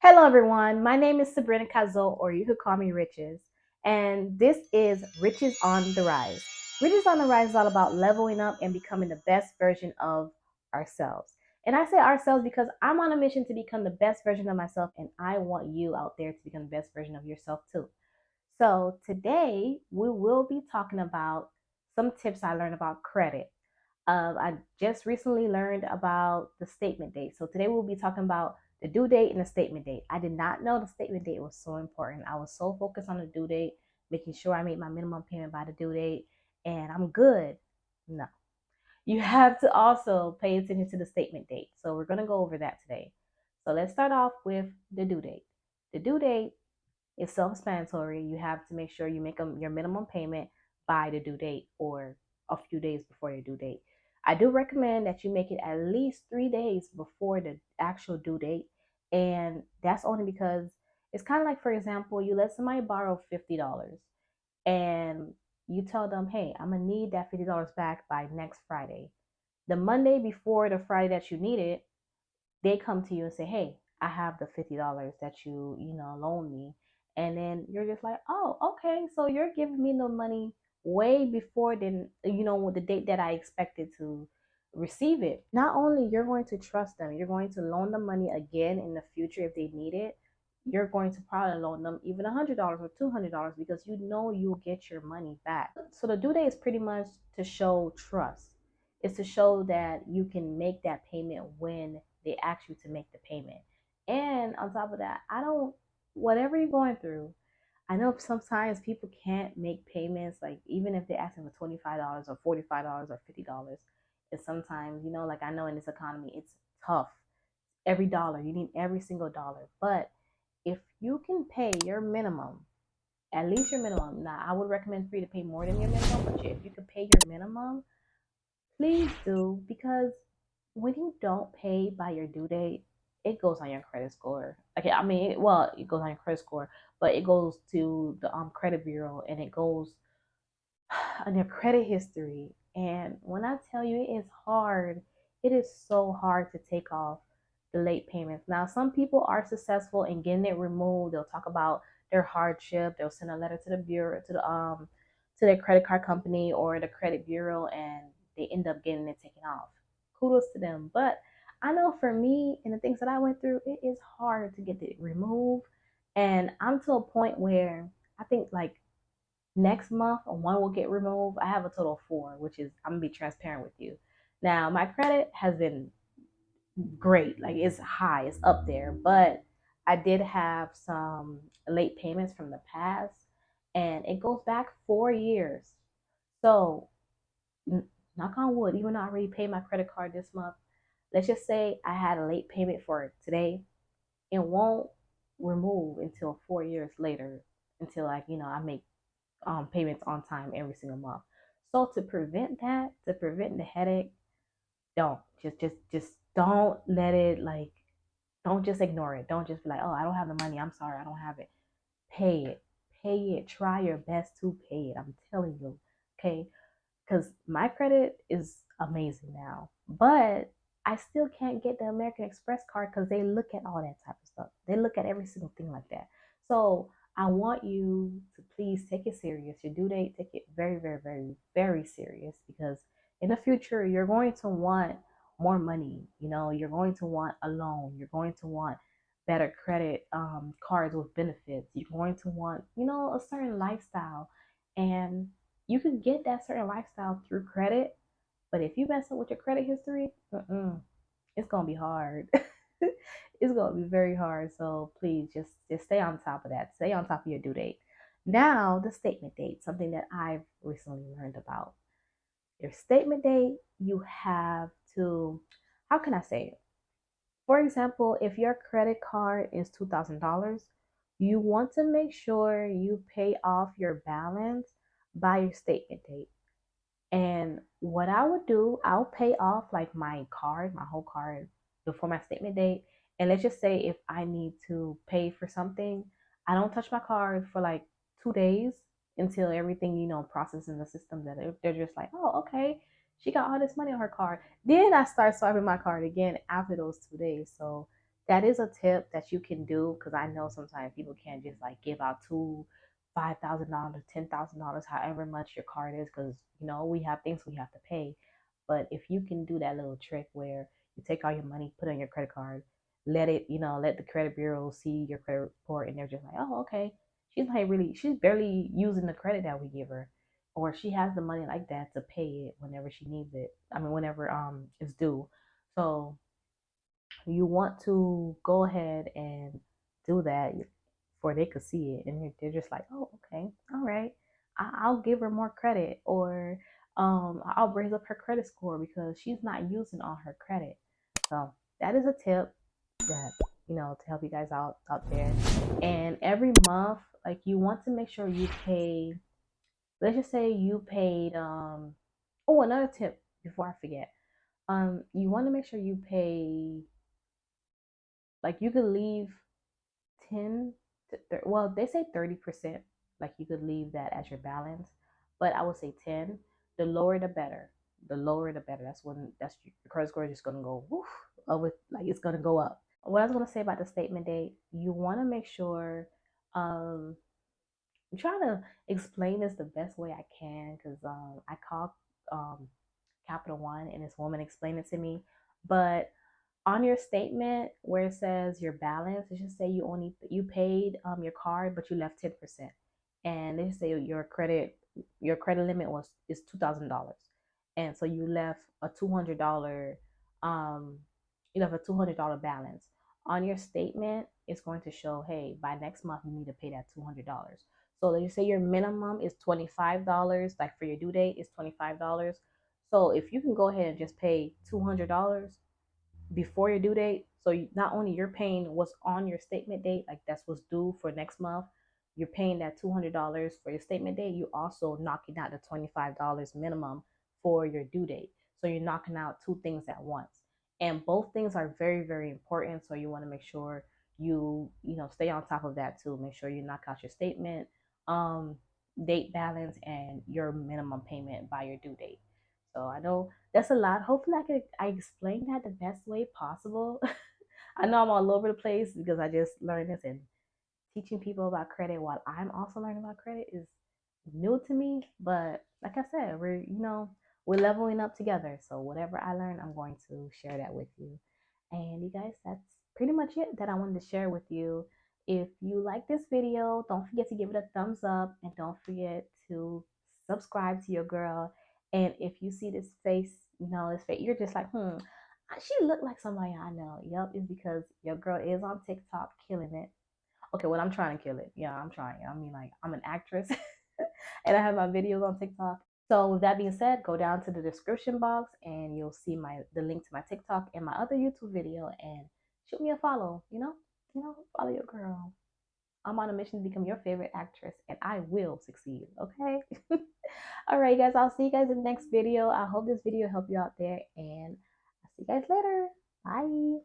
Hello, everyone. My name is Sabrina Cazot, or you could call me Riches. And this is Riches on the Rise. Riches on the Rise is all about leveling up and becoming the best version of ourselves. And I say ourselves because I'm on a mission to become the best version of myself, and I want you out there to become the best version of yourself too. So today we will be talking about some tips I learned about credit. I just recently learned about the statement date. So today we'll be talking about the due date and the statement date. I did not know the statement date was so important. I was so focused on the due date, making sure I made my minimum payment by the due date, and I'm good. No, you have to also pay attention to the statement date. So we're going to go over that today. So let's start off with the due date. The due date is self-explanatory. You have to make sure you make your minimum payment by the due date or a few days before your due date. I do recommend that you make it at least 3 days before the actual due date. And that's only because it's kind of like, for example, you let somebody borrow $50 and you tell them, hey, I'm going to need that $50 back by next Friday. The Monday before the Friday that you need it, they come to you and say, hey, I have the $50 that you loan me. And then you're just like, oh, okay. So you're giving me the money way before the date that I expected to receive it. Not only you're going to trust them, you're going to loan them money again in the future if they need it. You're going to probably loan them even $100 or $200 because you know you'll get your money back. So the due date is pretty much to show trust. It's to show that you can make that payment when they ask you to make the payment. And on top of that, whatever you're going through, I know sometimes people can't make payments, like even if they're asking for $25 or $45 or $50. And sometimes, like I know in this economy, it's tough. Every dollar, you need every single dollar. But if you can pay your minimum, at least your minimum. Now, I would recommend for you to pay more than your minimum, but if you could pay your minimum, please do, because when you don't pay by your due date, it goes on your credit score. Okay, I mean, well, it goes on your credit score, but it goes to the credit bureau and it goes on your credit history. And when I tell you it is hard, it is so hard to take off the late payments. Now, some people are successful in getting it removed. They'll talk about their hardship. They'll send a letter to the bureau, to their credit card company or the credit bureau, and they end up getting it taken off. Kudos to them. But I know for me and the things that I went through, it is hard to get it removed. And I'm to a point where I think like next month one will get removed. I have a total of four, which is, I'm gonna be transparent with you. Now my credit has been great, like it's high, it's up there, but I did have some late payments from the past, and it goes back 4 years. So knock on wood, even though I already paid my credit card this month, let's just say I had a late payment for today, it won't remove until 4 years later, until I make payments on time every single month. So to prevent that, to prevent the headache, don't just don't let it, like, don't just ignore it. Don't just be like, oh, I don't have the money. I'm sorry, I don't have it. Pay it. Pay it. Try your best to pay it. I'm telling you. Okay. Because my credit is amazing now. But I still can't get the American Express card because they look at all that type of stuff. They look at every single thing like that. So I want you to please take it serious. Your due date, take it very, very, very, very serious, because in the future you're going to want more money. You're going to want a loan. You're going to want better credit cards with benefits. You're going to want, a certain lifestyle. And you can get that certain lifestyle through credit, but if you mess up with your credit history, it's gonna be hard. It's gonna be very hard. So please just stay on top of that. Stay on top of your due date. Now the statement date, something that I've recently learned about. Your statement date, you have to, how can I say it? For example, if your credit card is $2,000, you want to make sure you pay off your balance by your statement date. And what I would do, I'll pay off like my whole card before my statement date. And let's just say if I need to pay for something, I don't touch my card for like 2 days until everything, processes in the system, that they're just like, oh, okay, she got all this money on her card. Then I start swiping my card again after those 2 days. So that is a tip that you can do, because I know sometimes people can't just like give out $5,000, $10,000, however much your card is, because we have things we have to pay. But if you can do that little trick where you take all your money, put it on your credit card, let it, let the credit bureau see your credit report, and they're just like, oh, okay, she's barely using the credit that we give her, or she has the money like that to pay it whenever she needs it. I mean, whenever it's due. So you want to go ahead and do that before they could see it, and they're just like, oh, okay, all right, I'll give her more credit, or I'll raise up her credit score because she's not using all her credit. So that is a tip that, to help you guys out there. And every month, like, you want to make sure you pay. Let's just say you paid oh, another tip before I forget. You want to make sure you pay, like, you could leave 10 to well, they say 30%, like you could leave that as your balance, but I would say 10. The lower the better. The lower the better. That's your credit score is just gonna go woof over, like it's gonna go up. What I was gonna say about the statement date, you want to make sure, um I'm trying to explain this the best way I can, because I called um Capital One, and this woman explained it to me. But on your statement where it says your balance, it should say you paid your card, but you left 10%, and they say your credit limit is $2,000, and so um you left a $200 balance. On your statement, it's going to show, hey, by next month you need to pay that $200. So they say your minimum is $25, like for your due date is $25. So if you can go ahead and just pay $200 before your due date, so not only you're paying what's on your statement date, like that's what's due for next month, you're paying that $200 for your statement date, you also knocking out the $25 minimum for your due date. So you're knocking out two things at once, and both things are very, very important. So you want to make sure you stay on top of that too. Make sure you knock out your statement um date balance and your minimum payment by your due date. So I know that's a lot. Hopefully I explained that the best way possible. I know I'm all over the place because I just learned this, and teaching people about credit while I'm also learning about credit is new to me. But like I said, we're leveling up together. So whatever I learn, I'm going to share that with you. And you guys, that's pretty much it that I wanted to share with you. If you like this video, don't forget to give it a thumbs up, and don't forget to subscribe to your girl. And if you see this face, you're just like, she looked like somebody I know. Yep, it's because your girl is on TikTok killing it. Okay, well, I'm trying to kill it. Yeah, I'm trying. I mean, like, I'm an actress and I have my videos on TikTok. So with that being said, go down to the description box and you'll see the link to my TikTok and my other YouTube video, and shoot me a follow, follow your girl. I'm on a mission to become your favorite actress, and I will succeed, okay? All right, guys, I'll see you guys in the next video. I hope this video helped you out there, and I'll see you guys later. Bye.